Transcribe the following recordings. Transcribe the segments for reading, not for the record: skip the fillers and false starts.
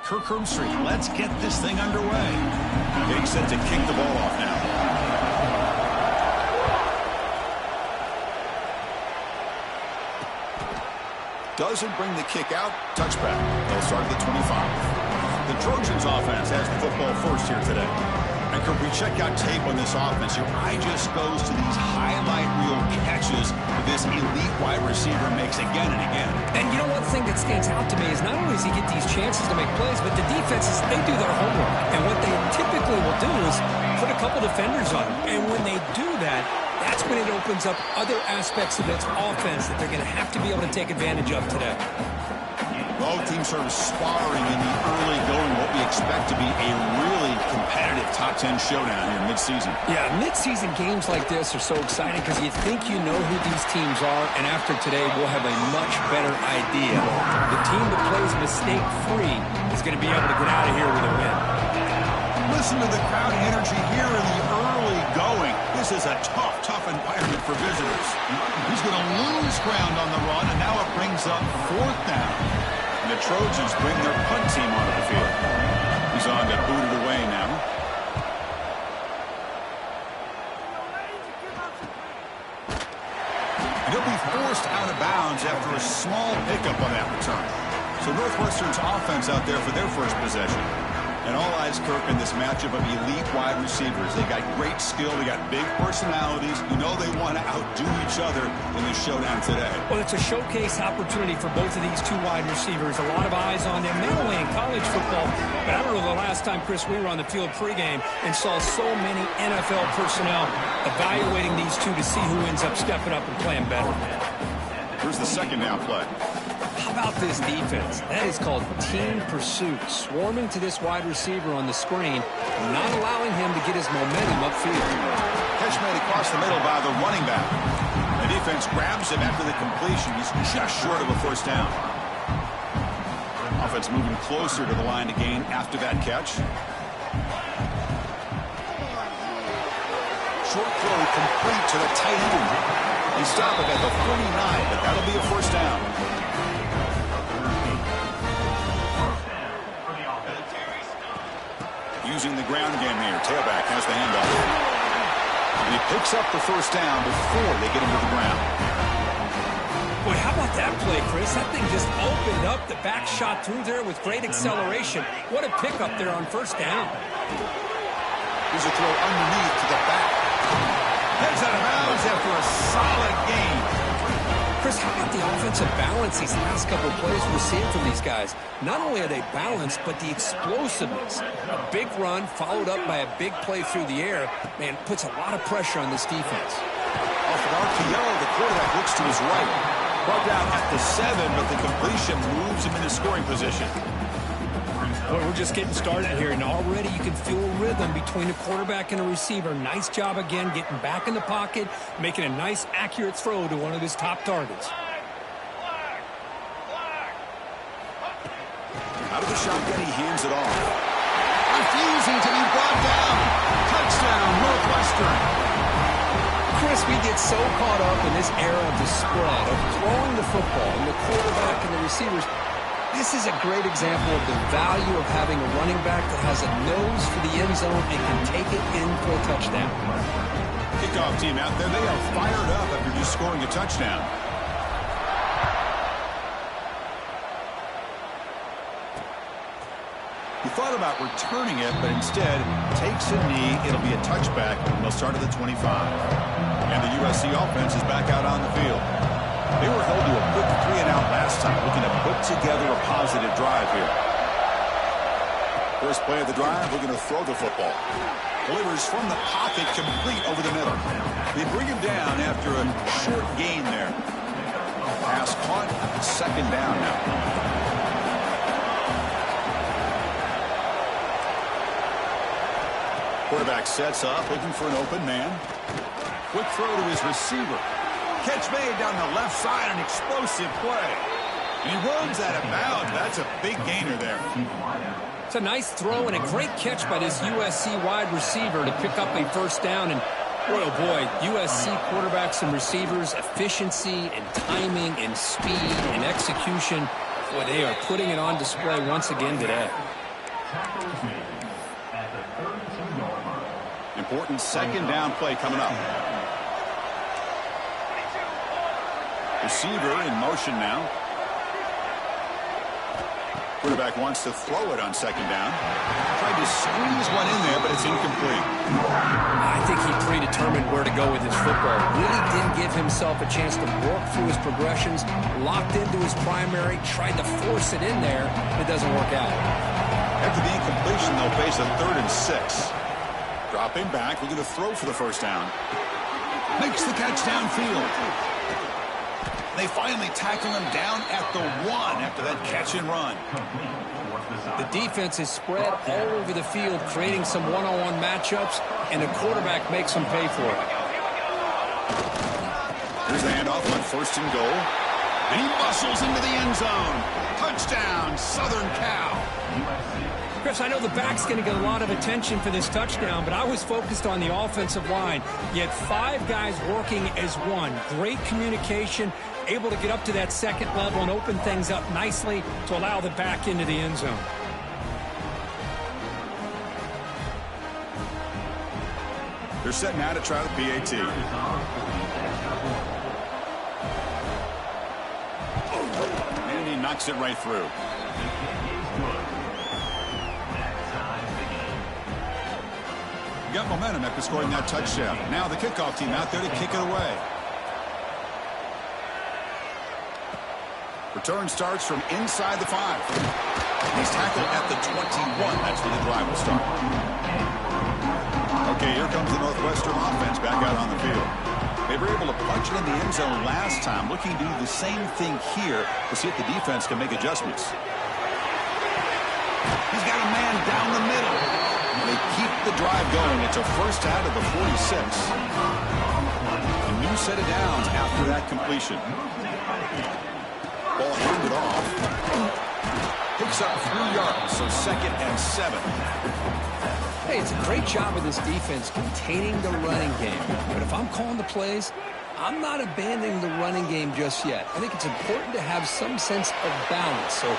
Kirkherm Street. Let's get this thing underway. Getting set to kick the ball off now. Doesn't bring the kick out. Touchback. They'll start at the 25. The Trojans offense has the football first here today. And Kirk, we check out tape on this offense, your eye just goes to these highlight reel catches that this elite wide receiver makes again and again. And you know, one thing that stands out to me is not only does he get these chances to make plays, but the defenses, they do their homework. And what they typically will do is put a couple defenders on him. And when they do that, that's when it opens up other aspects of its offense that they're going to have to be able to take advantage of today. Both teams sort of sparring in the early going, what we expect to be a really competitive top 10 showdown here mid-season. Yeah, mid-season games like this are so exciting because you think you know who these teams are, and after today, we'll have a much better idea. The team that plays mistake-free is going to be able to get out of here with a win. Listen to the crowd energy here in the early going. This is a tough environment for visitors. He's going to lose ground on the run, and now it brings up 4th down. And the Trojans bring their punt team onto the field. He's on to boot it away now. And he'll be forced out of bounds after a small pickup on that return. So Northwestern's offense out there for their first possession. And all eyes, Kirk, in this matchup of elite wide receivers. They got great skill. They got big personalities. You know they want to outdo each other in this showdown today. Well, it's a showcase opportunity for both of these two wide receivers. A lot of eyes on them, not only in college football, but I don't know the last time, Chris, we were on the field pregame and saw so many NFL personnel evaluating these two to see who ends up stepping up and playing better. Here's the second down play. How about this defense? That is called team pursuit. Swarming to this wide receiver on the screen, not allowing him to get his momentum upfield. Catch made across the middle by the running back. The defense grabs him after the completion. He's just short of a first down. Offense moving closer to the line to gain after that catch. Short throw complete to the tight end. They stop it at the 49, but that'll be a first down. Using the ground game here. Tailback has the handoff. And he picks up the first down before they get him to the ground. Boy, how about that play, Chris? That thing just opened up. The back shot through there with great acceleration. What a pickup there on first down. Here's a throw underneath to the back. Heads out of bounds after a solid gain. Chris, how about the offensive balance these last couple of plays we're seeing from these guys? Not only are they balanced, but the explosiveness. A big run followed up by a big play through the air, man, puts a lot of pressure on this defense. Off an RPO, the quarterback looks to his right. Brought down at the 7, but the completion moves him into scoring position. Well, we're just getting started here, and already you can feel a rhythm between a quarterback and a receiver. Nice job again getting back in the pocket, making a nice, accurate throw to one of his top targets. Out of the shotgun, he hands it off. Refusing to be brought down. Touchdown, Northwestern. Chris, we get so caught up in this era of the spread, of throwing the football, and the quarterback and the receivers. This is a great example of the value of having a running back that has a nose for the end zone and can take it in for a touchdown. Kickoff team out there, they are fired up after just scoring a touchdown. He thought about returning it, but instead takes a knee. It'll be a touchback, and they'll start at the 25. And the USC offense is back out on the field. They were held to a quick 3-and-out last time, looking to put together a positive drive here. First play of the drive, we're going to throw the football. Delivers from the pocket, complete over the middle. They bring him down after a short gain there. Pass caught, second down now. Quarterback sets up, looking for an open man. Quick throw to his receiver. Catch made down the left side, an explosive play. And he runs out of bounds. That's a big gainer there. It's a nice throw and a great catch by this USC wide receiver to pick up a first down. And boy, oh boy, USC quarterbacks and receivers, efficiency and timing and speed and execution. Boy, they are putting it on display once again today. Important second down play coming up. Receiver in motion now. Quarterback wants to throw it on second down. Tried to squeeze one in there, but it's incomplete. I think he predetermined where to go with his football. Really didn't give himself a chance to work through his progressions. Locked into his primary, tried to force it in there. It doesn't work out. After the incompletion, they'll face a 3rd and 6. Dropping back, looking to throw for the first down. Makes the catch downfield. They finally tackle him down at the 1 after that catch and run. The defense is spread all over the field, creating some one-on-one matchups, and the quarterback makes them pay for it. Here's the handoff on 1st and goal. And he muscles into the end zone. Touchdown, Southern Cal. Chris, I know the back's going to get a lot of attention for this touchdown, but I was focused on the offensive line. You had 5 guys working as one. Great communication, able to get up to that second level and open things up nicely to allow the back into the end zone. They're setting out to try the PAT. And he knocks it right through. Got momentum after scoring that touchdown. Now the kickoff team out there to kick it away. Return starts from inside the 5. He's tackled at the 21. That's where the drive will start. Okay, here comes the Northwestern offense back out on the field. They were able to punch it in the end zone last time. Looking to do the same thing here to see if the defense can make adjustments. He's got a man down the middle. They keep the drive going. It's a first out of the 46. A new set of downs after that completion. Ball handed off. Picks up 3 yards, so 2nd and 7. Hey, it's a great job of this defense containing the running game. But if I'm calling the plays, I'm not abandoning the running game just yet. I think it's important to have some sense of balance. So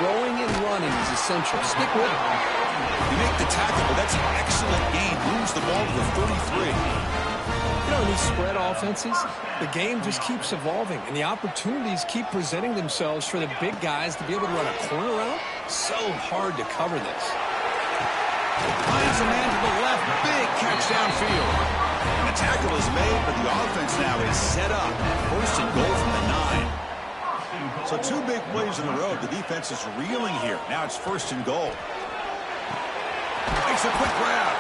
throwing and running is essential. Stick with it. You make the tackle, but that's an excellent gain. Moves the ball to the 33. You know, in these spread offenses, the game just keeps evolving, and the opportunities keep presenting themselves for the big guys to be able to run a corner route. So hard to cover this. Finds a man to the left. Big catch downfield. And the tackle is made, but the offense now is set up. 1st and goal from the 9. So 2 big plays in a row. The defense is reeling here. Now it's 1st and goal. Makes a quick grab.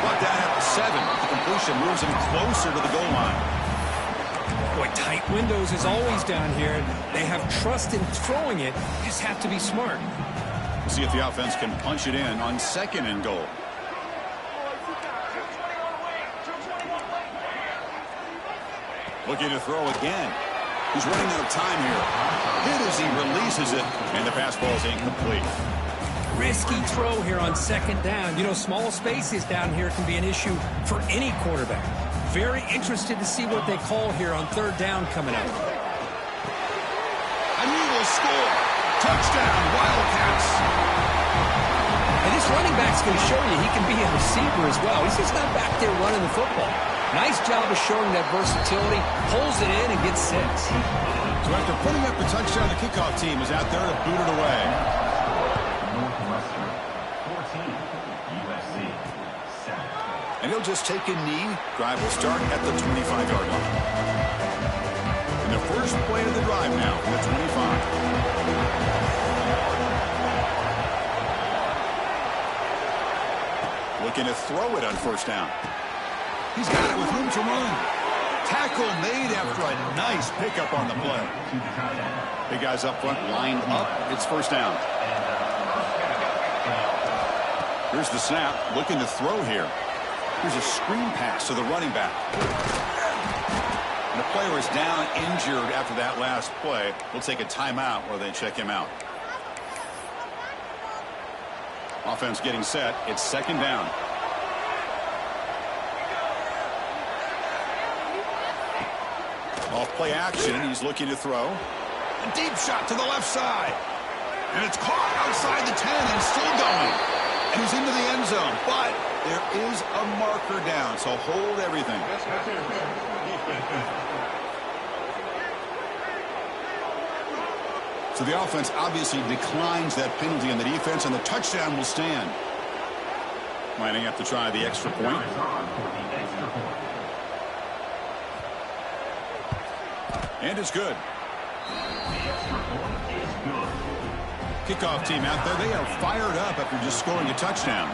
Brought down at the 7. The completion moves him closer to the goal line. Boy, tight windows is always down here. They have trust in throwing it. Just have to be smart. See if the offense can punch it in on 2nd and goal. Looking to throw again. He's running out of time here. Hit as he releases it, and the pass ball is incomplete. Risky throw here on 2nd down. You know, small spaces down here can be an issue for any quarterback. Very interested to see what they call here on 3rd down coming up. And he will score. Touchdown, Wildcats. And this running back's going to show you he can be a receiver as well. He's just not back there running the football. Nice job of showing that versatility. Pulls it in and gets 6. So after putting up the touchdown, the kickoff team is out there to boot it away. Northwestern 14, USC 7. And he'll just take a knee. Drive will start at the 25-yard line. And the first play of the drive now, the 25. Looking to throw it on 1st down. He's got it with room to run. Tackle made after a nice pickup on the play. Big guys up front lined up. It's 1st down. Here's the snap. Looking to throw here. Here's a screen pass to the running back. And the player is down injured after that last play. We'll take a timeout while they check him out. Offense getting set. It's 2nd down. Off play action. He's looking to throw. A deep shot to the left side. And it's caught outside the 10 and still going. And he's into the end zone. But there is a marker down, so hold everything. So the offense obviously declines that penalty in the defense, and the touchdown will stand. Lining up to try the extra point. And it's good. Kickoff team out there, they are fired up after just scoring a touchdown.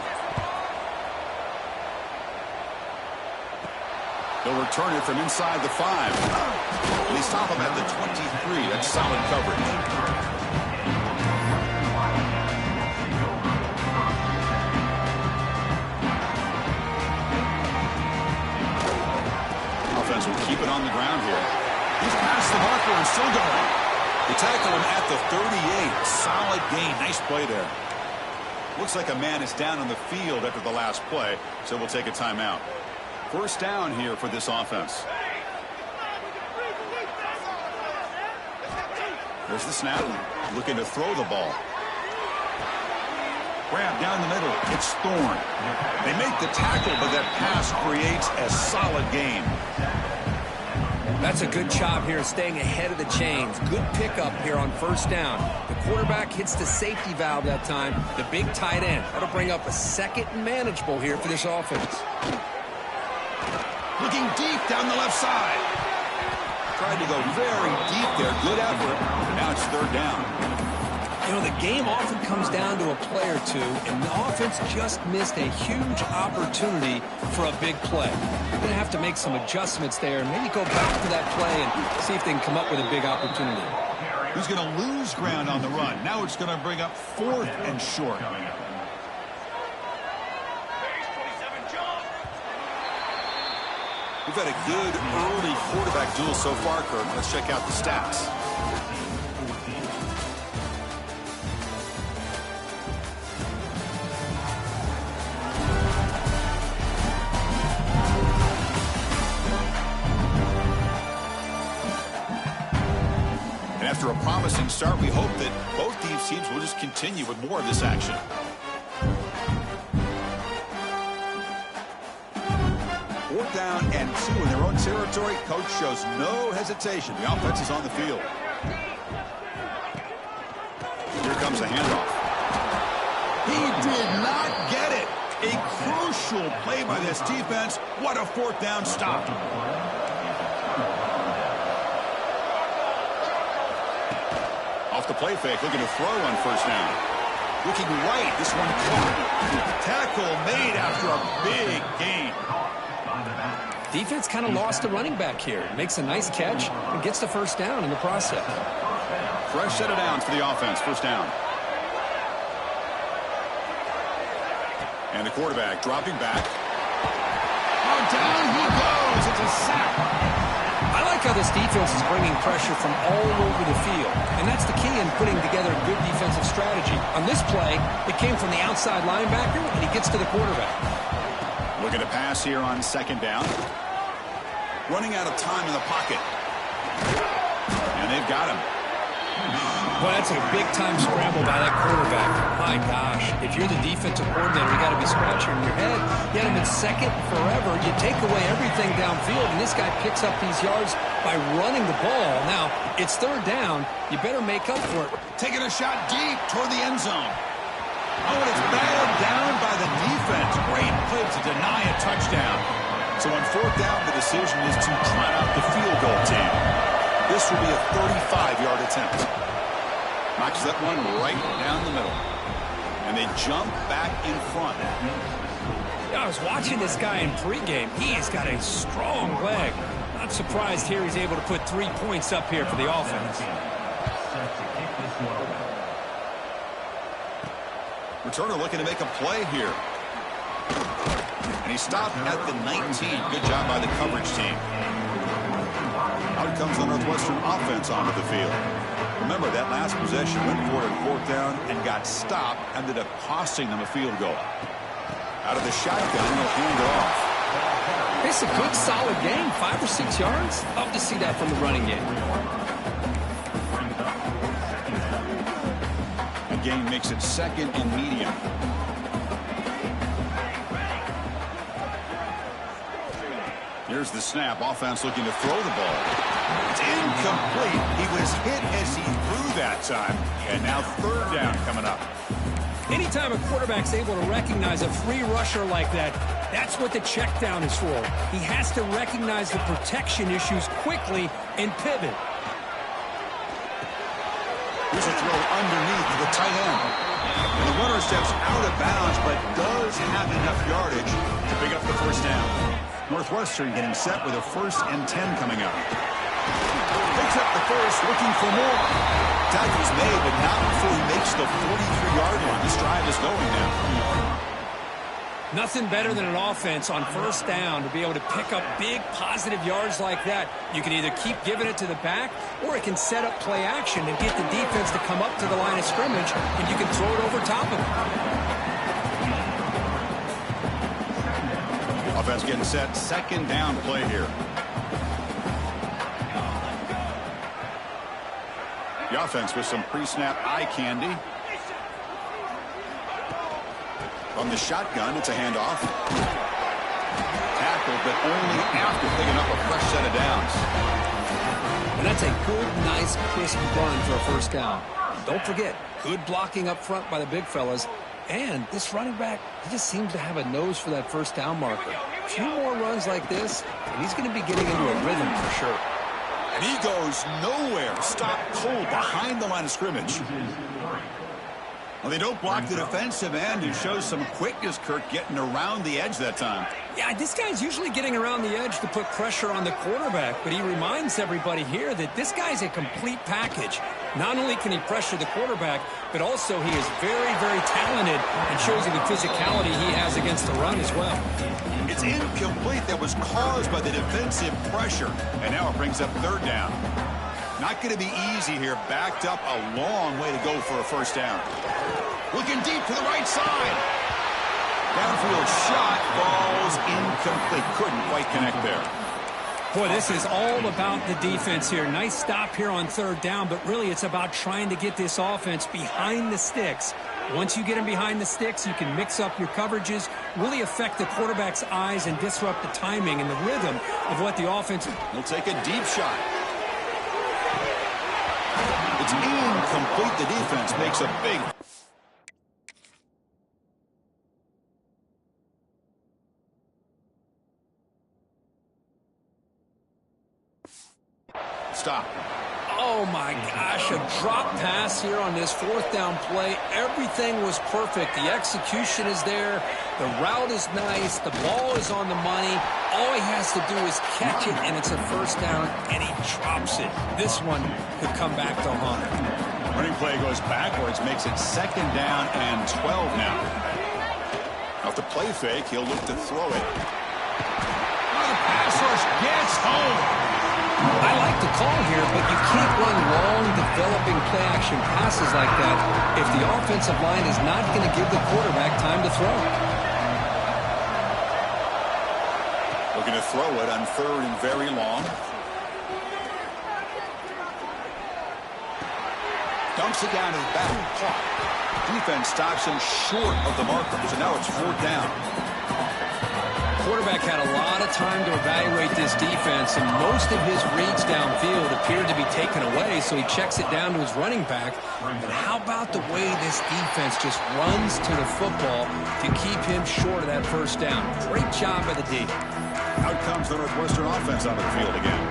They'll return it from inside the 5. They stop him at the 23. That's solid coverage. Offense will keep it on the ground here. He's past the marker and still going. They tackle him at the 38. Solid gain. Nice play there. Looks like a man is down on the field after the last play, so we'll take a timeout. First down here for this offense. There's the snap. Looking to throw the ball. Grab down the middle. It's Thorne. They make the tackle, but that pass creates a solid gain. That's a good job here staying ahead of the chains. Good pickup here on first down. The quarterback hits the safety valve that time. The big tight end. That'll bring up a second and manageable here for this offense. Looking deep down the left side. Tried to go very deep there. Good effort. Now it's third down. You know, the game often comes down to a play or two, and the offense just missed a huge opportunity for a big play. They're going to have to make some adjustments there and maybe go back to that play and see if they can come up with a big opportunity. He's going to lose ground on the run. Now it's going to bring up 4th and short. We've had a good early quarterback duel so far, Kirk. Let's check out the stats. And after a promising start, we hope that both these teams will just continue with more of this action. Fourth down and 2 in their own territory. Coach shows no hesitation. The offense is on the field. Here comes the handoff. He did not get it. A crucial play by this defense. What a 4th down stop. Off the play fake, looking to throw on first down. Looking right, this one caught. Tackle made after a big gain. Defense kind of lost a running back here. Makes a nice catch and gets the first down in the process. Fresh set of downs for the offense. First down. And the quarterback dropping back. Oh, down he goes. It's a sack. I like how this defense is bringing pressure from all over the field. And that's the key in putting together a good defensive strategy. On this play, it came from the outside linebacker, and he gets to the quarterback. Looking to pass here on second down. Running out of time in the pocket. And they've got him. Well, that's a big-time scramble by that quarterback. My gosh, if you're the defensive coordinator, you got to be scratching your head. You had him in second forever. You take away everything downfield, and this guy picks up these yards by running the ball. Now, it's third down. You better make up for it. Taking a shot deep toward the end zone. Oh, and it's batted down by the defense. Great play to deny a touchdown. So on fourth down, the decision is to try out the field goal team. This will be a 35-yard attempt. Knocks that one right down the middle. And they jump back in front. Yeah, I was watching this guy in pregame. He has got a strong leg. Not surprised here he's able to put 3 points up here for the offense. Returner looking to make a play here. And he stopped at the 19. Good job by the coverage team. Out comes the Northwestern offense onto the field. Remember, that last possession went for it on fourth down and got stopped, ended up costing them a field goal. Out of the shotgun, they'll hand it off. It's a good, solid game. 5 or 6 yards. Love to see that from the running game. gain makes it 2nd and medium. Here's the snap. Offense looking to throw the ball. It's incomplete. He was hit as he threw that time. And now 3rd down coming up. Anytime a quarterback's able to recognize a free rusher like that, that's what the check down is for. He has to recognize the protection issues quickly and pivot. Here's a throw underneath the tight end. And the runner steps out of bounds, but does have enough yardage to pick up the 1st down. Northwestern getting set with a 1st and 10 coming up. Picks up the 1st, looking for more. Tackle's made, but not before he makes the 43-yard line. This drive is going now. Nothing better than an offense on 1st down to be able to pick up big positive yards like that. You can either keep giving it to the back, or it can set up play action and get the defense to come up to the line of scrimmage, and you can throw it over top of it. Offense getting set. 2nd down play here. The offense with some pre-snap eye candy. From the shotgun, it's a handoff. Tackled, but only after picking up a fresh set of downs. And that's a good, nice, crisp run for a 1st down. Don't forget, good blocking up front by the big fellas. And this running back, he just seems to have a nose for that 1st down marker. A few more runs like this, and he's going to be getting into a rhythm for sure. And he goes nowhere. Stopped cold behind the line of scrimmage. Well, they don't block the defensive end, who shows some quickness, Kirk, getting around the edge that time. Yeah, this guy's usually getting around the edge to put pressure on the quarterback, but he reminds everybody here that this guy's a complete package. Not only can he pressure the quarterback, but also he is very, very talented and shows you the physicality he has against the run as well. It's incomplete. That was caused by the defensive pressure, and now it brings up 3rd down. Not going to be easy here. Backed up a long way to go for a 1st down. Looking deep to the right side. Downfield shot falls incomplete. Couldn't quite connect there. Boy, this is all about the defense here. Nice stop here on 3rd down, but really it's about trying to get this offense behind the sticks. Once you get them behind the sticks, you can mix up your coverages, really affect the quarterback's eyes and disrupt the timing and the rhythm of what the offense... He'll take a deep shot. It's incomplete. The defense makes a big... Stop. Oh, my gosh, a drop pass here on this 4th down play. Everything was perfect. The execution is there. The route is nice. The ball is on the money. All he has to do is catch it, and it's a 1st down, and he drops it. This one could come back to haunt him. Running play goes backwards, makes it 2nd down and 12 now. Off the play fake, he'll look to throw it. The pass rush gets home. I like the call here, but you can't run long, developing play-action passes like that if the offensive line is not going to give the quarterback time to throw. Looking to throw it on 3rd and very long. Dumps it down to the back. Caught. Defense stops him short of the marker, so now it's 4th down. Quarterback had a lot of time to evaluate this defense, and most of his reads downfield appeared to be taken away, so he checks it down to his running back. But how about the way this defense just runs to the football to keep him short of that 1st down? Great job by the D. Out comes the Northwestern offense onto the field again.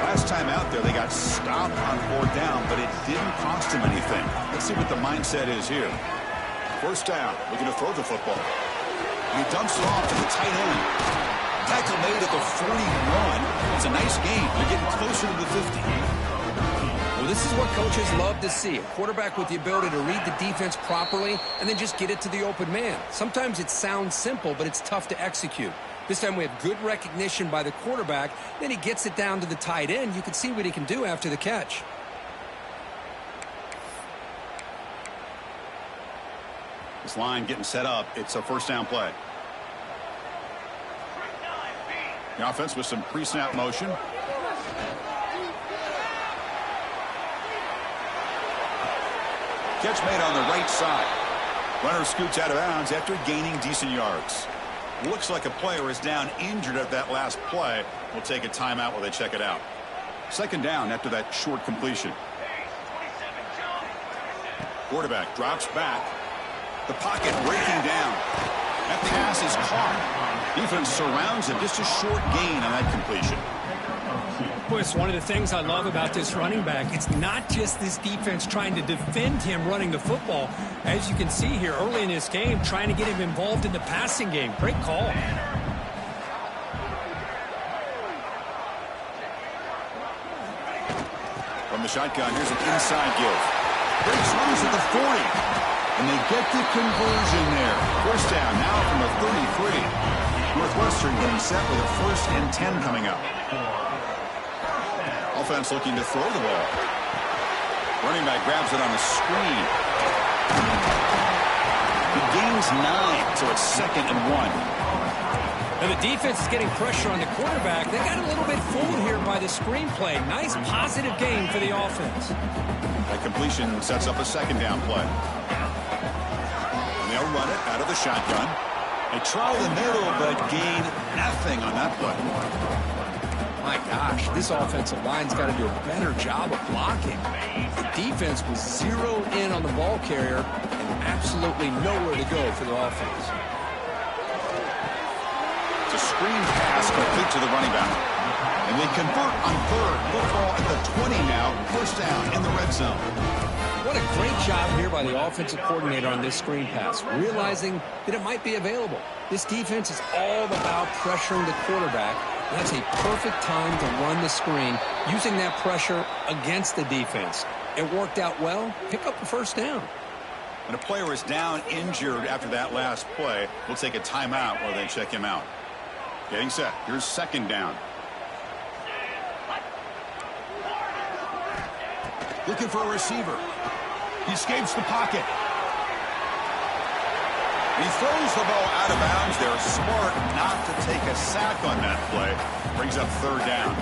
Last time out there, they got stopped on 4th down, but it didn't cost him anything. Let's see what the mindset is here. 1st down, looking to throw the football. He dumps it off to the tight end. Tackle made at the 41. It's a nice game. They're getting closer to the 50. Well, this is what coaches love to see. A quarterback with the ability to read the defense properly and then just get it to the open man. Sometimes it sounds simple, but it's tough to execute. This time we have good recognition by the quarterback. Then he gets it down to the tight end. You can see what he can do after the catch. This line getting set up. It's a 1st down play. The offense with some pre-snap motion. Catch made on the right side. Runner scoots out of bounds after gaining decent yards. Looks like a player is down injured at that last play. We'll take a timeout while they check it out. Second down after that short completion. Quarterback drops back. The pocket breaking down. That pass is caught. Defense surrounds him. Just a short gain on that completion. Boy, it's one of the things I love about this running back. It's not just this defense trying to defend him running the football. As you can see here early in this game, trying to get him involved in the passing game. Great call. From the shotgun, here's an inside give. Breaks loose at the 40. And they get the conversion there. First down now from the 33. Northwestern getting set with a 1st and 10 coming up. Offense looking to throw the ball. Running back grabs it on the screen. He gains 9, so it's 2nd and 1. And the defense is getting pressure on the quarterback. They got a little bit fooled here by the screenplay. Nice positive gain for the offense. That completion sets up a 2nd down play. And they'll run it out of the shotgun. They try the middle, but gain nothing on that play. My gosh, this offensive line's got to do a better job of blocking. The defense was zeroed in on the ball carrier and absolutely nowhere to go for the offense. It's a screen pass complete to the running back. And they convert on 3rd. Football at the 20 now. 1st down in the red zone. What a great job here by the offensive coordinator on this screen pass, realizing that it might be available. This defense is all about pressuring the quarterback. That's a perfect time to run the screen, using that pressure against the defense. It worked out well. Pick up the 1st down. When a player is down injured after that last play, we'll take a timeout while they check him out. Getting set. Here's 2nd down. Looking for a receiver. He escapes the pocket. He throws the ball out of bounds. They're smart not to take a sack on that play. Brings up 3rd down.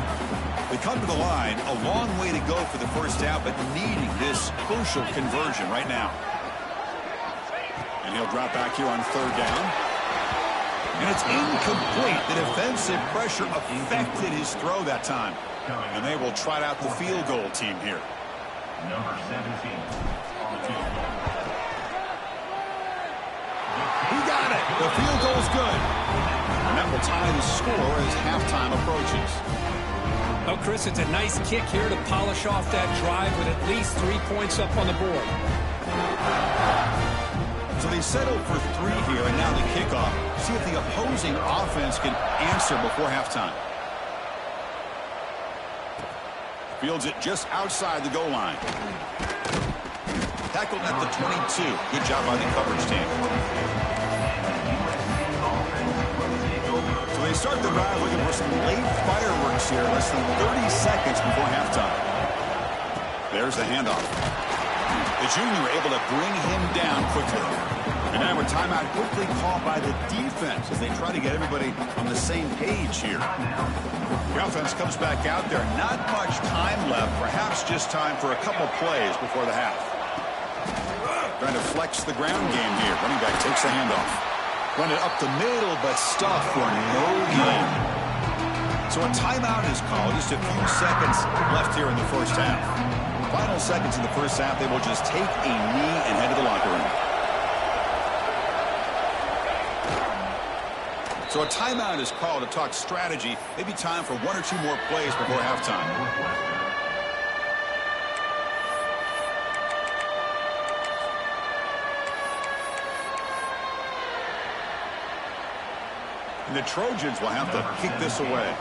They come to the line. A long way to go for the 1st down, but needing this crucial conversion right now. And he'll drop back here on 3rd down. And it's incomplete. The defensive pressure affected his throw that time. And they will trot out the field goal team here. Number 17 on the field. He got it. The field goal's good. And that will tie the score as halftime approaches. Oh, Chris, it's a nice kick here to polish off that drive with at least 3 points up on the board. So they settle for 3 here, and now the kickoff. See if the opposing offense can answer before halftime. Fields it just outside the goal line. Tackled at the 22. Good job by the coverage team. So they start the drive looking for some late fireworks here. Less than 30 seconds before halftime. There's the handoff. The junior able to bring him down quickly. And now a timeout quickly called by the defense as they try to get everybody on the same page here. The offense comes back out there. Not much time left. Perhaps just time for a couple plays before the half. Trying to flex the ground game here. Running back takes the handoff. Run it up the middle, but stuff for no gain. So a timeout is called. Just a few seconds left here in the 1st half. Final seconds in the 1st half, they will just take a knee and head to the locker room. So a timeout is called to talk strategy. Maybe time for 1 or 2 more plays before halftime. And the Trojans will have to kick this away.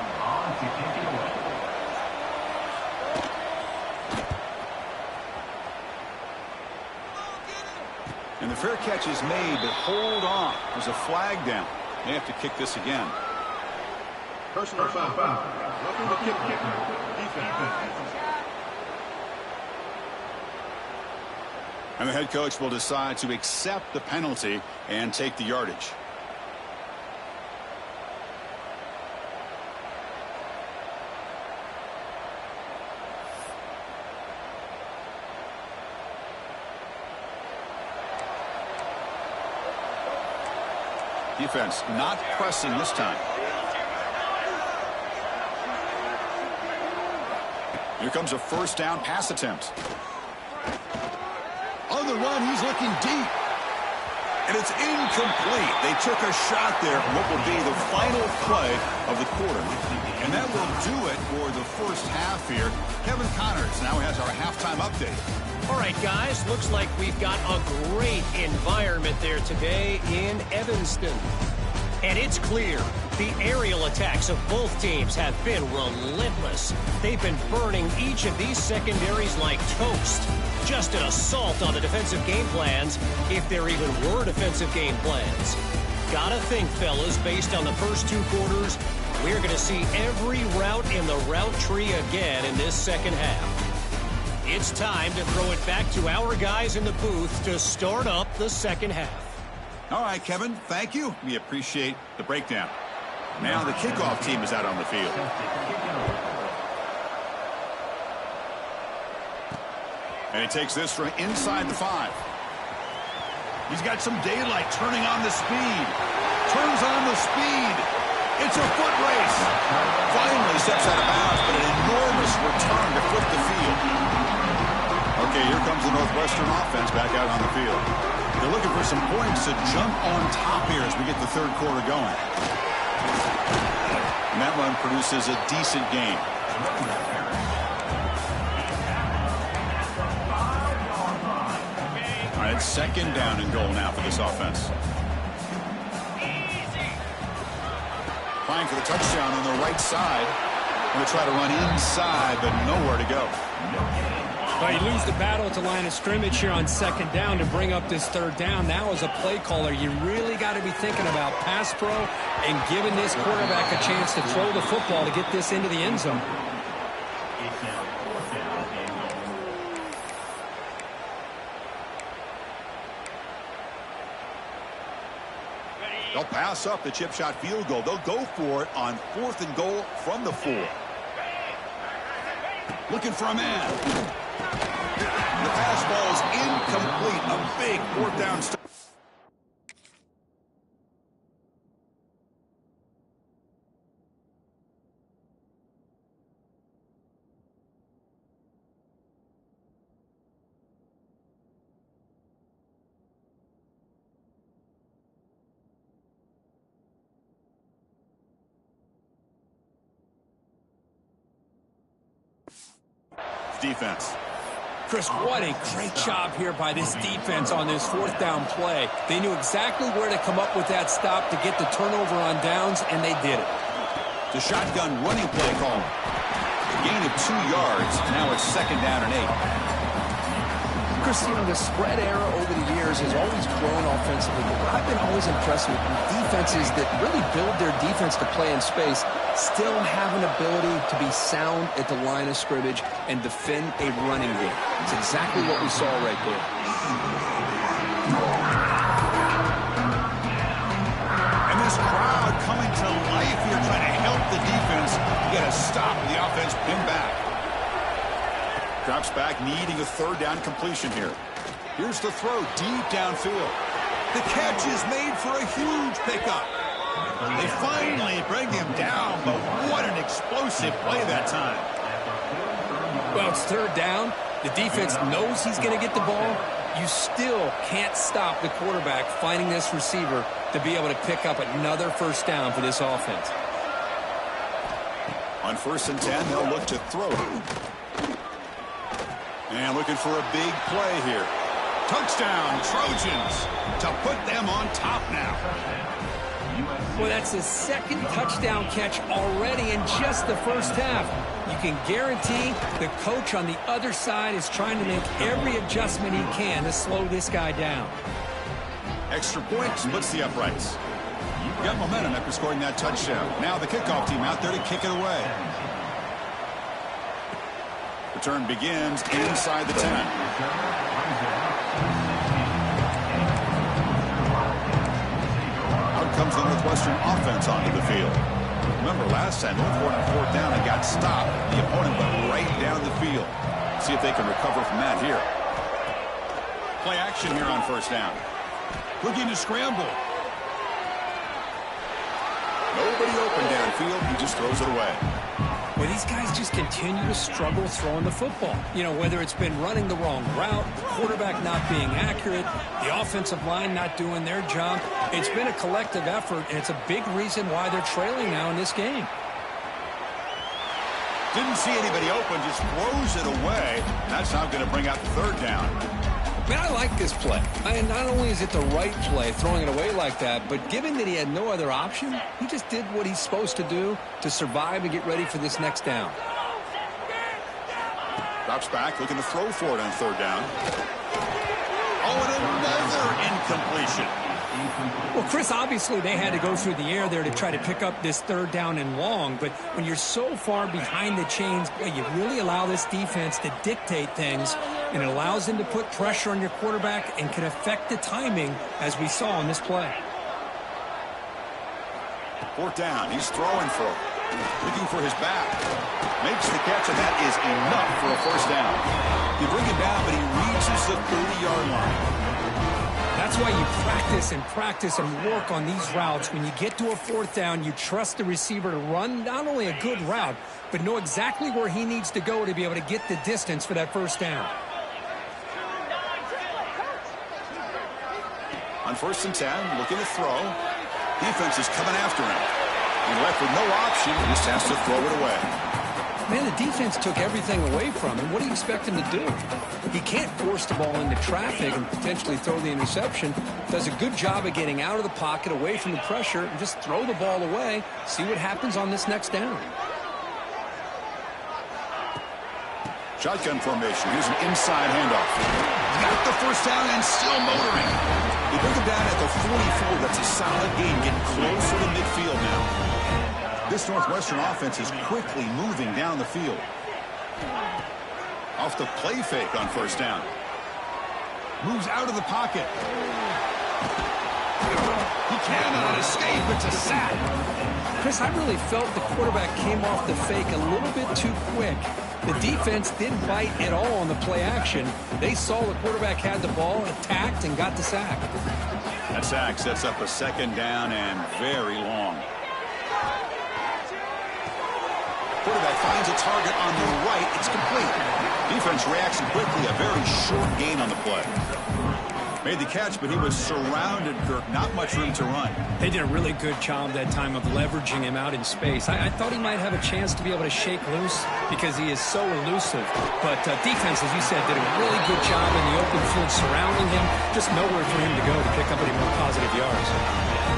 And the fair catch is made, but hold on. There's a flag down. They have to kick this again. Personal foul. Welcome to kick. Defense. And the head coach will decide to accept the penalty and take the yardage. Defense not pressing this time. Here comes a first down pass attempt. On the run, he's looking deep. And it's incomplete. They took a shot there for what will be the final play of the quarter. And that will do it for the first half here. Kevin Connors now has our halftime update. All right, guys, looks like we've got a great environment there today in Evanston. And it's clear the aerial attacks of both teams have been relentless. They've been burning each of these secondaries like toast. Just an assault on the defensive game plans, if there even were defensive game plans. Gotta think, fellas, based on the first two quarters, we're going to see every route in the route tree again in this second half. It's time to throw it back to our guys in the booth to start up the second half. All right, Kevin, thank you. We appreciate the breakdown. Now the kickoff team is out on the field. And he takes this from inside the 5. He's got some daylight, turning on the speed. Turns on the speed. It's a foot race. Finally steps out of bounds, but an enormous return to flip the field. Okay, here comes the Northwestern offense back out on the field. They're looking for some points to jump on top here as we get the third quarter going. And that run produces a decent gain. All right, second down and goal now for this offense. Applying for the touchdown on the right side. Going to try to run inside, but nowhere to go. Well, you lose the battle at the line of scrimmage here on second down to bring up this third down. Now, as a play caller, you really got to be thinking about pass pro and giving this quarterback a chance to throw the football to get this into the end zone. They'll pass up the chip shot field goal. They'll go for it on 4th and goal from the 4. Looking for a man. The pass ball is incomplete. A big 4th down stop. Defense. Chris, what a great job here by this defense on this 4th down play. They knew exactly where to come up with that stop to get the turnover on downs, and they did it. The shotgun running play call. A gain of 2 yards. Now it's 2nd down and 8. Chris, you know, the spread era over the years has always grown offensively, but what I've been always impressed with defenses that really build their defense to play in space still have an ability to be sound at the line of scrimmage and defend a running game. It's exactly what we saw right there. And this crowd coming to life here, trying to help the defense get a stop. The offense pinned back. Drops back, needing a 3rd down completion here. Here's the throw deep downfield. The catch is made for a huge pickup. They finally bring him down, but what an explosive play that time. Well, it's 3rd down. The defense knows he's going to get the ball. You still can't stop the quarterback finding this receiver to be able to pick up another 1st down for this offense. On 1st and 10, they'll look to throw. And looking for a big play here. Touchdown, Trojans, to put them on top now. Well, that's his 2nd touchdown catch already in just the 1st half. You can guarantee the coach on the other side is trying to make every adjustment he can to slow this guy down. Extra point splits the uprights. Got momentum after scoring that touchdown. Now the kickoff team out there to kick it away. Return begins inside the 10. Out comes the Northwestern offense onto the field. Remember, last time, Northwestern on 4th down and got stopped. The opponent went right down the field. See if they can recover from that here. Play action here on 1st down. Looking to scramble. Nobody open downfield. He just throws it away. Well, these guys just continue to struggle throwing the football. You know, whether it's been running the wrong route, the quarterback not being accurate, the offensive line not doing their job. It's been a collective effort, and it's a big reason why they're trailing now in this game. Didn't see anybody open, just throws it away. That's now going to bring out third down. Man, I like this play. And not only is it the right play, throwing it away like that, but given that he had no other option, he just did what he's supposed to do to survive and get ready for this next down. Drops back, looking to throw for it on third down. Oh, and another incompletion. Well, Chris, obviously they had to go through the air there to try to pick up this third down and long, but when you're so far behind the chains, boy, you really allow this defense to dictate things, and it allows them to put pressure on your quarterback and can affect the timing, as we saw in this play. Fourth down, he's throwing for it. Looking for his back. Makes the catch, and that is enough for a first down. You bring him down, but he reaches the 30-yard line. That's why you practice and work on these routes. When you get to a fourth down, you trust the receiver to run not only a good route, but know exactly where he needs to go to be able to get the distance for that first down. On 1st and 10, looking to throw. Defense is coming after him. And left with no option, he just has to throw it away. Man, the defense took everything away from him. What do you expect him to do? He can't force the ball into traffic and potentially throw the interception. Does a good job of getting out of the pocket, away from the pressure, and just throw the ball away. See what happens on this next down. Shotgun formation. Here's an inside handoff. Got the first down and still motoring. They bring him down at the 44. That's a solid gain, getting closer to midfield now. This Northwestern offense is quickly moving down the field. Off the play fake on first down. Moves out of the pocket. He cannot escape. It's a sack. Chris, I really felt the quarterback came off the fake a little bit too quick. The defense didn't bite at all on the play action. They saw the quarterback had the ball, attacked, and got the sack. That sack sets up a second down and very long. Quarterback finds a target on the right. It's complete. Defense reacts quickly. A very short gain on the play. Made the catch, but he was surrounded, Kirk. Not much room to run. They did a really good job that time of leveraging him out in space. I thought he might have a chance to be able to shake loose because he is so elusive. But defense, as you said, did a really good job in the open field surrounding him. Just nowhere for him to go to pick up any more positive yards.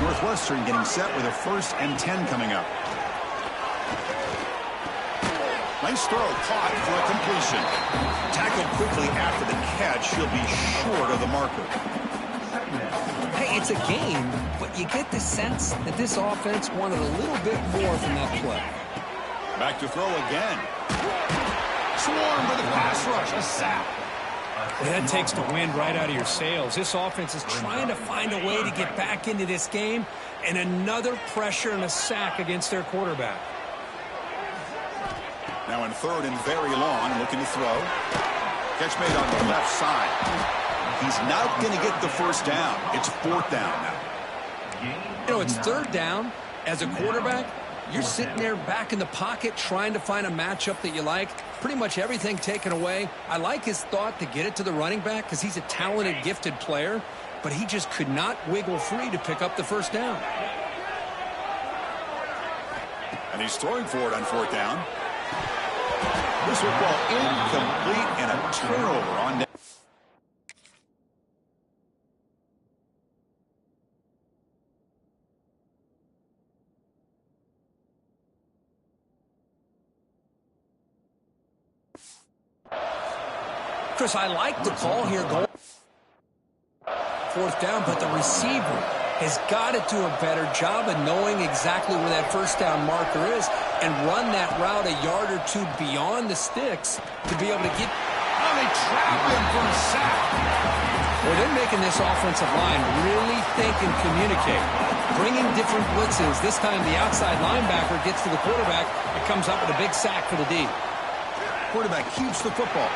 Northwestern getting set with a 1st and 10 coming up. Nice throw, caught for a completion. Tackled quickly after the catch. He'll be short of the marker. Hey, it's a game, but you get the sense that this offense wanted a little bit more from that play. Back to throw again. Swarmed with a pass rush, a sack. Well, that takes the wind right out of your sails. This offense is trying to find a way to get back into this game, and another pressure and a sack against their quarterback. Now in 3rd and very long, looking to throw. Catch made on the left side. He's not going to get the first down. It's 4th down now. You know, it's 3rd down. As a quarterback, you're sitting there back in the pocket trying to find a matchup that you like. Pretty much everything taken away. I like his thought to get it to the running back because he's a talented, gifted player, but he just could not wiggle free to pick up the first down. And he's throwing for it on 4th down. This football incomplete and a turnover on down. Chris, I like the call here going 4th down, but the receiver has got to do a better job of knowing exactly where that first down marker is and run that route a yard or two beyond the sticks to be able to get. Oh, they trap him for a sack. Well, they're making this offensive line really think and communicate. Bringing different blitzes. This time the outside linebacker gets to the quarterback and comes up with a big sack for the D. Quarterback keeps the football.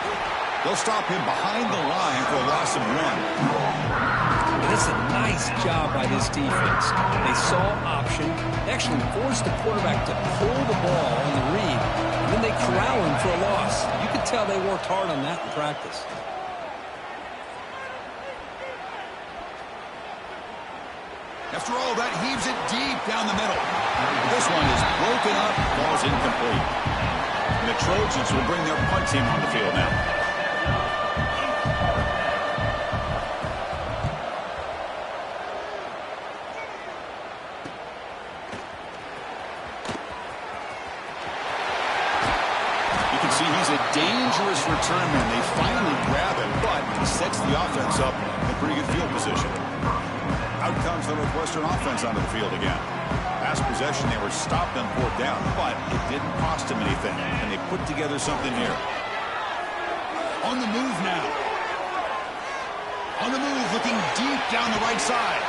They'll stop him behind the line for a loss of 1. And it's a nice job by this defense. They saw option. They actually forced the quarterback to pull the ball on the read, and then they corral him for a loss. You could tell they worked hard on that in practice. After all that, heaves it deep down the middle. This one is broken up, ball's incomplete. And the Trojans will bring their punt team on the field now. You can see he's a dangerous return man. They finally grab him, but he sets the offense up in a pretty good field position. Out comes the Northwestern offense onto the field again. Last possession, they were stopped on 4th down, but it didn't cost them anything, and they put together something here. On the move now. On the move, looking deep down the right side.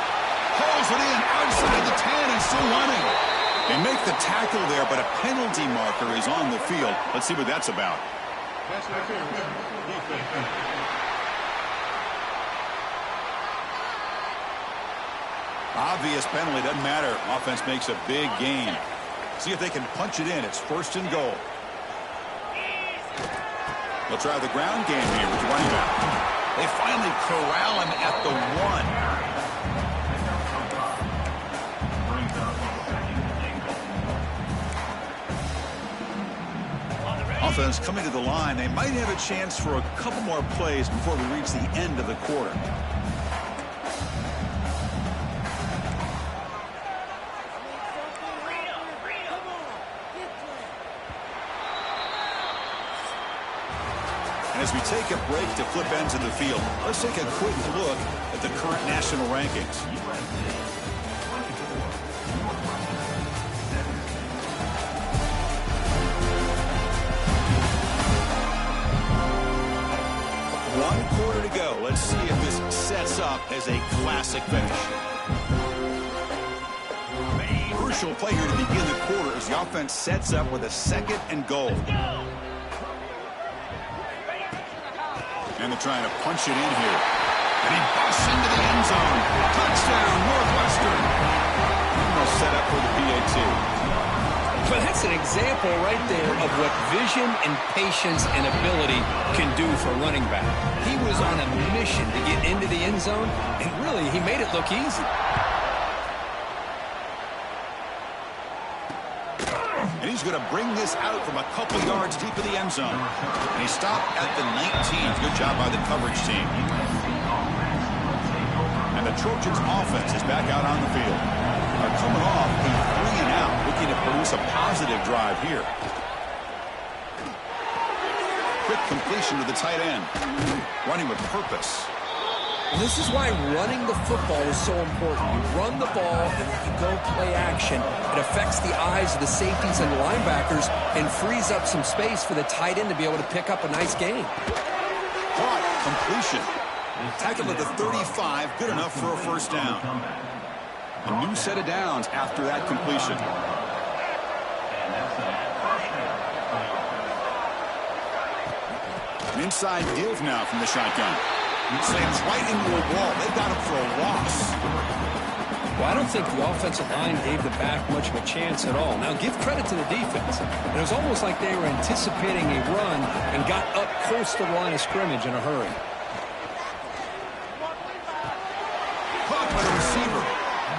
Hauls it in, outside the 10, and still running. They make the tackle there, but a penalty marker is on the field. Let's see what that's about. Obvious penalty, doesn't matter. Offense makes a big gain. See if they can punch it in. It's 1st and goal. They'll try the ground game here with running back. They finally corral him at the 1. Offense coming to the line. They might have a chance for a couple more plays before we reach the end of the quarter. As we take a break to flip ends of the field, let's take a quick look at the current national rankings. One quarter to go. Let's see if this sets up as a classic finish. Crucial play here to begin the quarter as the offense sets up with a 2nd and goal. And they're trying to punch it in here. And he busts into the end zone. Touchdown, Northwestern. Almost set up for the PAT. But that's an example right there of what vision and patience and ability can do for running back. He was on a mission to get into the end zone, and really, he made it look easy. And he's going to bring this out from a couple yards deep in the end zone. And he stopped at the 19. Good job by the coverage team. And the Trojans offense is back out on the field. They're coming off a 3-and-out, looking to produce a positive drive here. Quick completion to the tight end. Running with purpose. And this is why running the football is so important. You run the ball, and then you go play action. It affects the eyes of the safeties and the linebackers and frees up some space for the tight end to be able to pick up a nice gain. Caught. Completion. Tackle at the 35. Good enough for a 1st down. A new set of downs after that completion. An inside give now from the shotgun. Slams right into a wall. They've got him for a loss. Well, I don't think the offensive line gave the back much of a chance at all. Now, give credit to the defense. It was almost like they were anticipating a run and got up close to the line of scrimmage in a hurry. Caught by the receiver.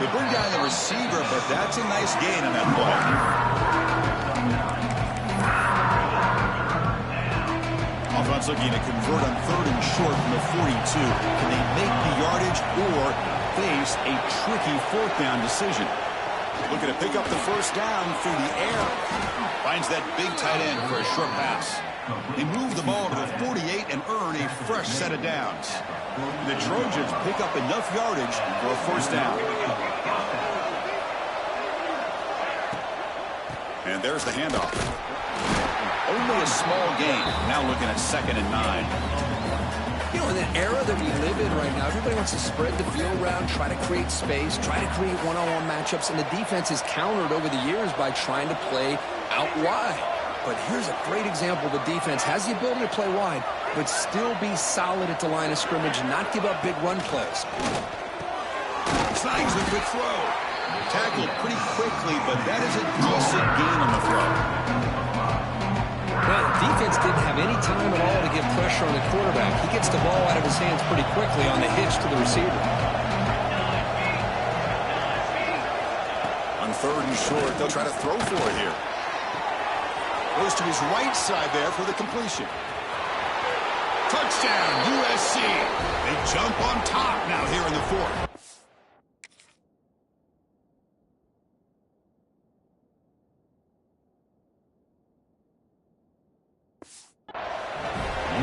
They bring down the receiver, but that's a nice gain on that play. Offense looking to convert on 3rd and short from the 42. Can they make the yardage or face a tricky 4th down decision? Looking to pick up the 1st down through the air. Finds that big tight end for a short pass. They move the ball to the 48 and earn a fresh set of downs. The Trojans pick up enough yardage for a 1st down. And there's the handoff. Only a small gain. Now looking at 2nd and 9. You know, in an era that we live in right now, everybody wants to spread the field around, try to create space, try to create one-on-one matchups, and the defense is countered over the years by trying to play out wide. But here's a great example. The defense has the ability to play wide, but still be solid at the line of scrimmage and not give up big run plays. Snags the quick throw. Tackled pretty quickly, but that is a decent gain on the throw. Well, the defense didn't have any time at all to get pressure on the quarterback. He gets the ball out of his hands pretty quickly on the hitch to the receiver. On 3rd and short, they'll try to throw for it here. Goes to his right side there for the completion. Touchdown, USC. They jump on top now here in the 4th.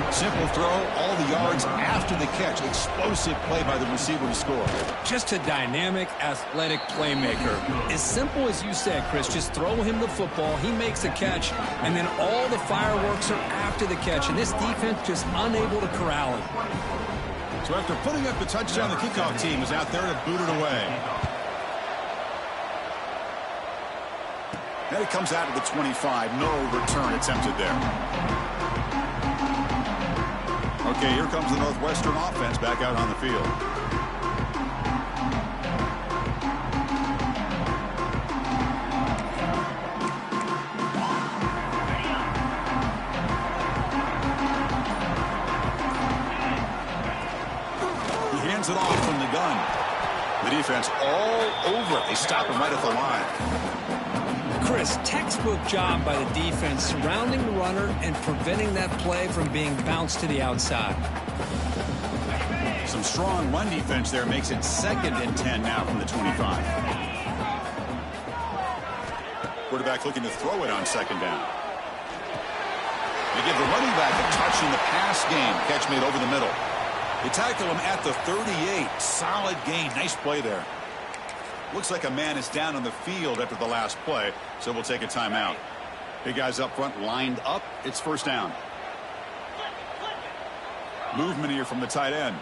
Simple throw, all the yards after the catch. Explosive play by the receiver to score. Just a dynamic, athletic playmaker. As simple as you said, Chris, just throw him the football, he makes a catch, and then all the fireworks are after the catch, and this defense just unable to corral him. So after putting up the touchdown, the kickoff team is out there to boot it away. Then it comes out to the 25. No return attempted there. Okay, here comes the Northwestern offense back out on the field. He hands it off from the gun. The defense all over it. They stop him right at the line. Chris, textbook job by the defense surrounding the runner and preventing that play from being bounced to the outside. Some strong run defense there makes it 2nd and 10 now from the 25. Quarterback looking to throw it on 2nd down. They give the running back a touch in the pass game. Catch made over the middle. They tackle him at the 38. Solid gain. Nice play there. Looks like a man is down on the field after the last play, so we'll take a timeout. Big guys up front lined up. It's 1st down. Movement here from the tight end.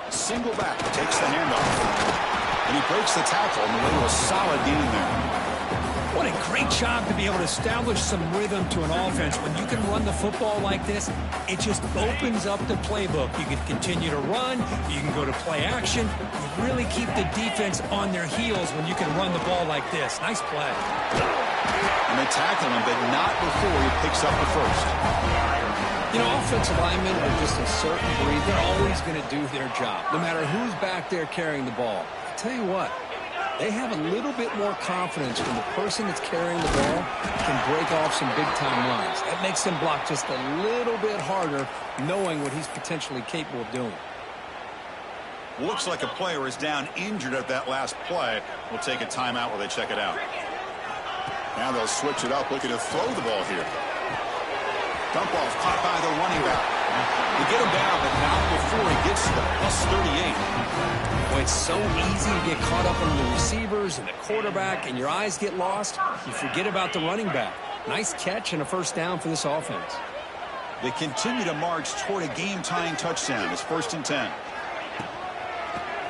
Single back takes the handoff. And he breaks the tackle on the way to a solid gain there. What a great job to be able to establish some rhythm to an offense. When you can run the football like this, it just opens up the playbook. You can continue to run. You can go to play action. You really keep the defense on their heels when you can run the ball like this. Nice play. And they tackle him, but not before he picks up the 1st. You know, offensive linemen are just a certain breed. They're always going to do their job, no matter who's back there carrying the ball. I'll tell you what. They have a little bit more confidence when the person that's carrying the ball can break off some big-time runs. That makes them block just a little bit harder, knowing what he's potentially capable of doing. Looks like a player is down injured at that last play. We'll take a timeout while they check it out. Now they'll switch it up, looking to throw the ball here. Dump off caught by the running back. They get him down, but not before he gets to the +38. Boy, it's so easy to get caught up on the receivers and the quarterback, and your eyes get lost. You forget about the running back. Nice catch and a 1st down for this offense. They continue to march toward a game-tying touchdown. It's 1st and 10.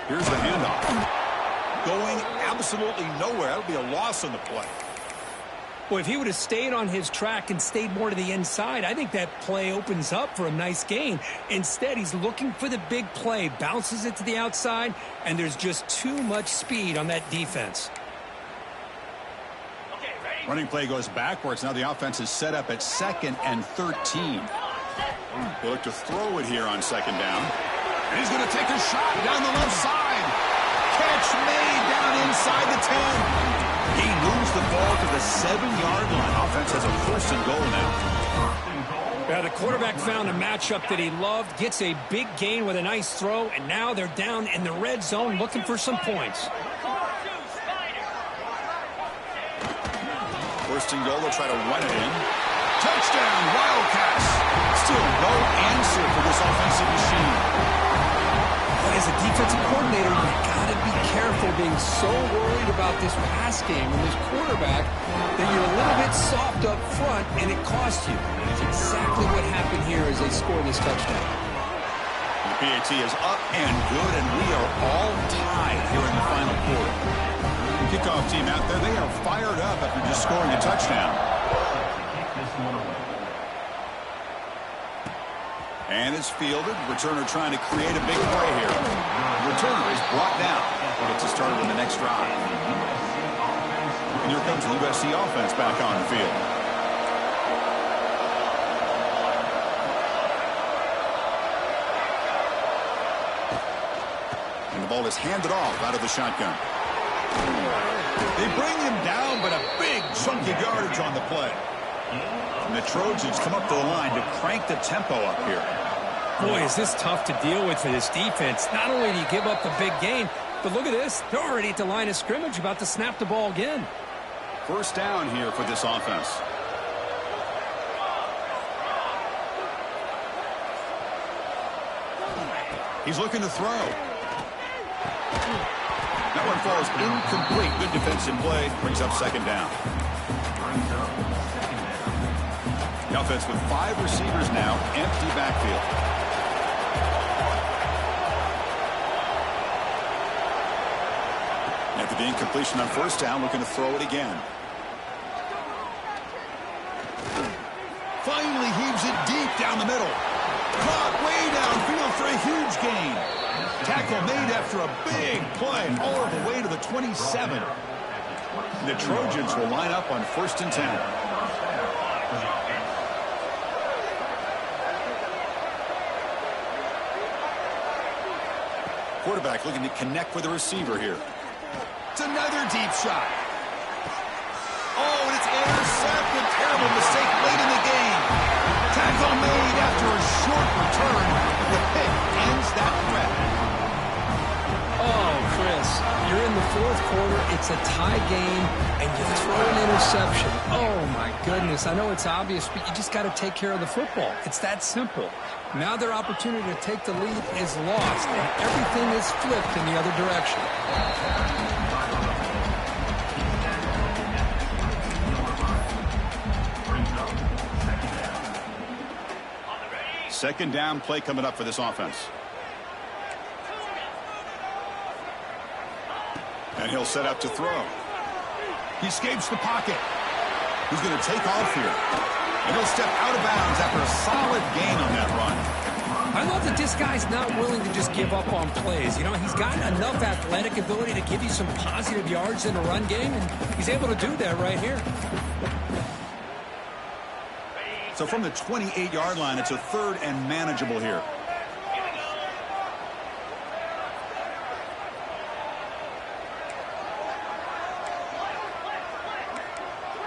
Here's the handoff. Going absolutely nowhere. That would be a loss on the play. Boy, if he would have stayed on his track and stayed more to the inside, I think that play opens up for a nice gain. Instead, he's looking for the big play, bounces it to the outside, and there's just too much speed on that defense. Running play goes backwards. Now the offense is set up at 2nd and 13. They look to throw it here on 2nd down. And he's going to take a shot down the left side. Catch made down inside the 10. He moves the ball to the 7-yard line. Offense has a 1st and goal now. Yeah, the quarterback found a matchup that he loved, gets a big gain with a nice throw, and now they're down in the red zone looking for some points. 1st and goal, they'll try to run it in. Touchdown, Wildcats. Still no answer for this offensive machine. As a defensive coordinator, you've got to be careful being so worried about this pass game and this quarterback that you're a little bit soft up front and it costs you. It's exactly what happened here as they score this touchdown. The PAT is up and good, and we are all tied here in the final quarter. The kickoff team out there, they are fired up after just scoring a touchdown. And it's fielded. Returner trying to create a big play here. Returner is brought down. Gets it started in the next drive. And here comes the USC offense back on the field. And the ball is handed off out of the shotgun. They bring him down, but a big chunk of yardage on the play. And the Trojans come up to the line to crank the tempo up here. Boy, is this tough to deal with for this defense. Not only do you give up the big gain, but look at this. They're already at the line of scrimmage, about to snap the ball again. First down here for this offense. He's looking to throw. That one falls incomplete. Good defensive play. Brings up second down. The offense with 5 receivers now. Empty backfield. After the incompletion on first down, looking to throw it again. Finally heaves it deep down the middle. Caught way downfield for a huge gain. Tackle made after a big play all the way to the 27. The Trojans will line up on 1st and 10. Quarterback looking to connect with the receiver here. It's another deep shot. Oh, and it's intercepted. Terrible mistake late in the game. Tackle made after a short return. The pick ends that threat. Oh, Chris, you're in the 4th quarter. It's a tie game, and you throw an interception. Oh, my goodness. I know it's obvious, but you just got to take care of the football. It's that simple. Now their opportunity to take the lead is lost, and everything is flipped in the other direction. Second down play coming up for this offense. And he'll set up to throw. He escapes the pocket. He's going to take off here. And he'll step out of bounds after a solid gain on that run. I love that this guy's not willing to just give up on plays. You know, he's got enough athletic ability to give you some positive yards in the run game, and he's able to do that right here. So from the 28-yard line, it's a 3rd and manageable here.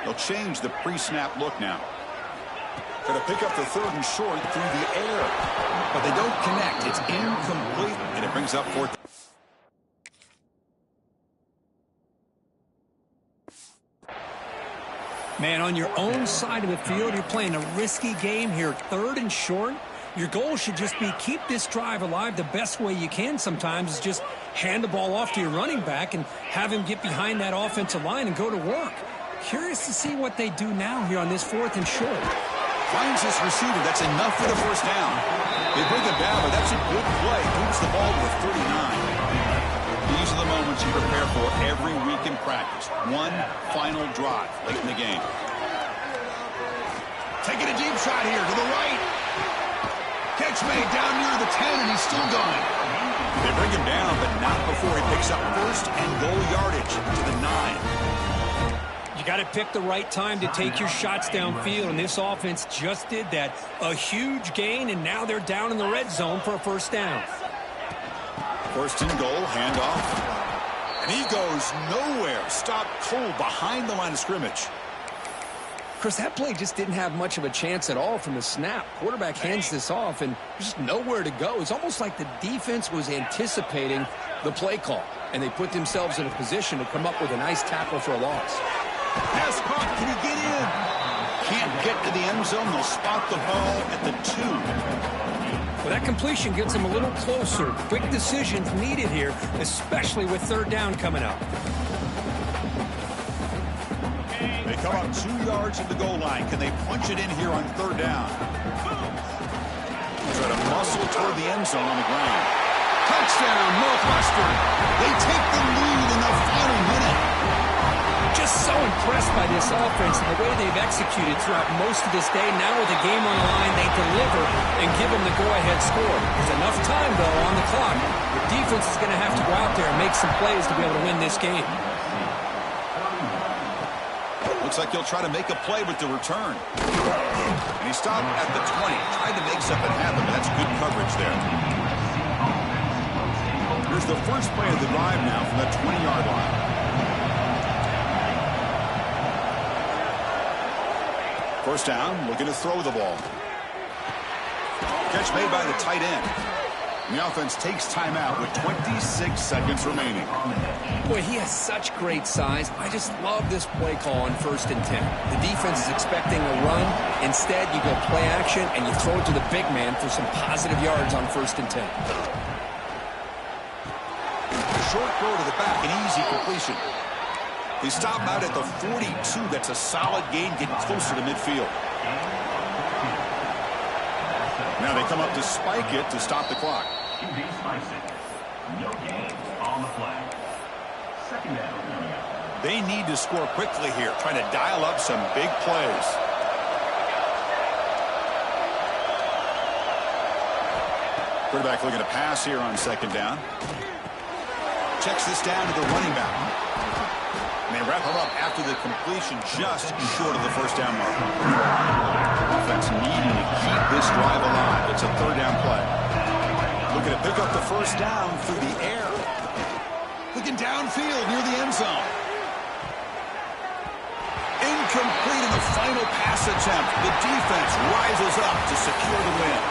They'll change the pre-snap look now. Going to pick up the 3rd and short through the air. But they don't connect. It's incomplete, and it brings up 4th. Man, on your own side of the field, you're playing a risky game here. 3rd and short. Your goal should just be keep this drive alive the best way you can sometimes is just hand the ball off to your running back and have him get behind that offensive line and go to work. Curious to see what they do now here on this 4th and short. Finds his receiver. That's enough for the first down. They bring him down, but that's a good play. Moves the ball to the 39. These are the moments you prepare for every week in practice. One final drive late in the game. Taking a deep shot here to the right. Catch made down near the 10, and he's still going. They bring him down, but not before he picks up 1st and goal yardage to the 9. You got to pick the right time to take your shots downfield, and this offense just did that. A huge gain, and now they're down in the red zone for a first down. 1st and goal, handoff. And he goes nowhere. Stopped cold behind the line of scrimmage. Chris, that play just didn't have much of a chance at all from the snap. Quarterback hands this off, and there's just nowhere to go. It's almost like the defense was anticipating the play call, and they put themselves in a position to come up with a nice tackle for a loss. Pass caught. Can he get in? Can't get to the end zone. They'll spot the ball at the 2. Well, that completion gets them a little closer. Quick decisions needed here, especially with 3rd down coming up. They come up 2 yards at the goal line. Can they punch it in here on 3rd down? Try to muscle toward the end zone on the ground. Touchdown, Northwestern. They take the lead in the final minute. Just so impressed by this offense and the way they've executed throughout most of this day. Now with the game on the line, they deliver and give them the go-ahead score. There's enough time, though, on the clock. The defense is going to have to go out there and make some plays to be able to win this game. Looks like he'll try to make a play with the return. And he stopped at the 20. Tried to make something happen, but that's good coverage there. Here's the first play of the drive now from the 20-yard line. First down, looking to throw the ball. Catch made by the tight end. And the offense takes timeout with 26 seconds remaining. Boy, he has such great size. I just love this play call on 1st and 10. The defense is expecting a run. Instead, you go play action, and you throw it to the big man for some positive yards on 1st and 10. Short throw to the back, an easy completion. They stop out at the 42. That's a solid gain, getting closer to midfield. Now they come up to spike it to stop the clock. QB spikes it. No gain on the flag. Second down coming up. They need to score quickly here, trying to dial up some big plays. Quarterback looking to pass here on 2nd down. Checks this down to the running back. And they wrap him up after the completion, just short of the 1st down mark. Offense needing to keep this drive alive. It's a 3rd down play. Looking to pick up the 1st down through the air. Looking downfield near the end zone. Incomplete in the final pass attempt. The defense rises up to secure the win.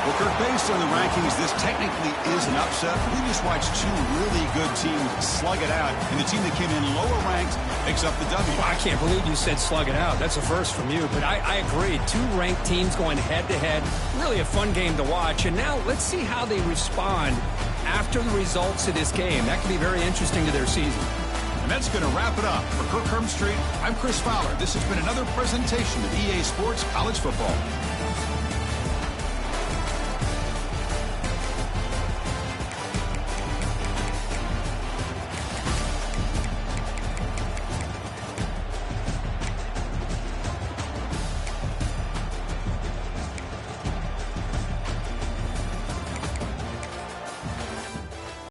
Well, Kirk, based on the rankings, this technically is an upset. We just watched two really good teams slug it out, and the team that came in lower ranked picks up the W. Well, I can't believe you said slug it out. That's a first from you, but I agree. Two ranked teams going head-to-head. Really a fun game to watch, and now let's see how they respond after the results of this game. That could be very interesting to their season. And that's going to wrap it up. For Kirk Hermstreet, I'm Chris Fowler. This has been another presentation of EA Sports College Football.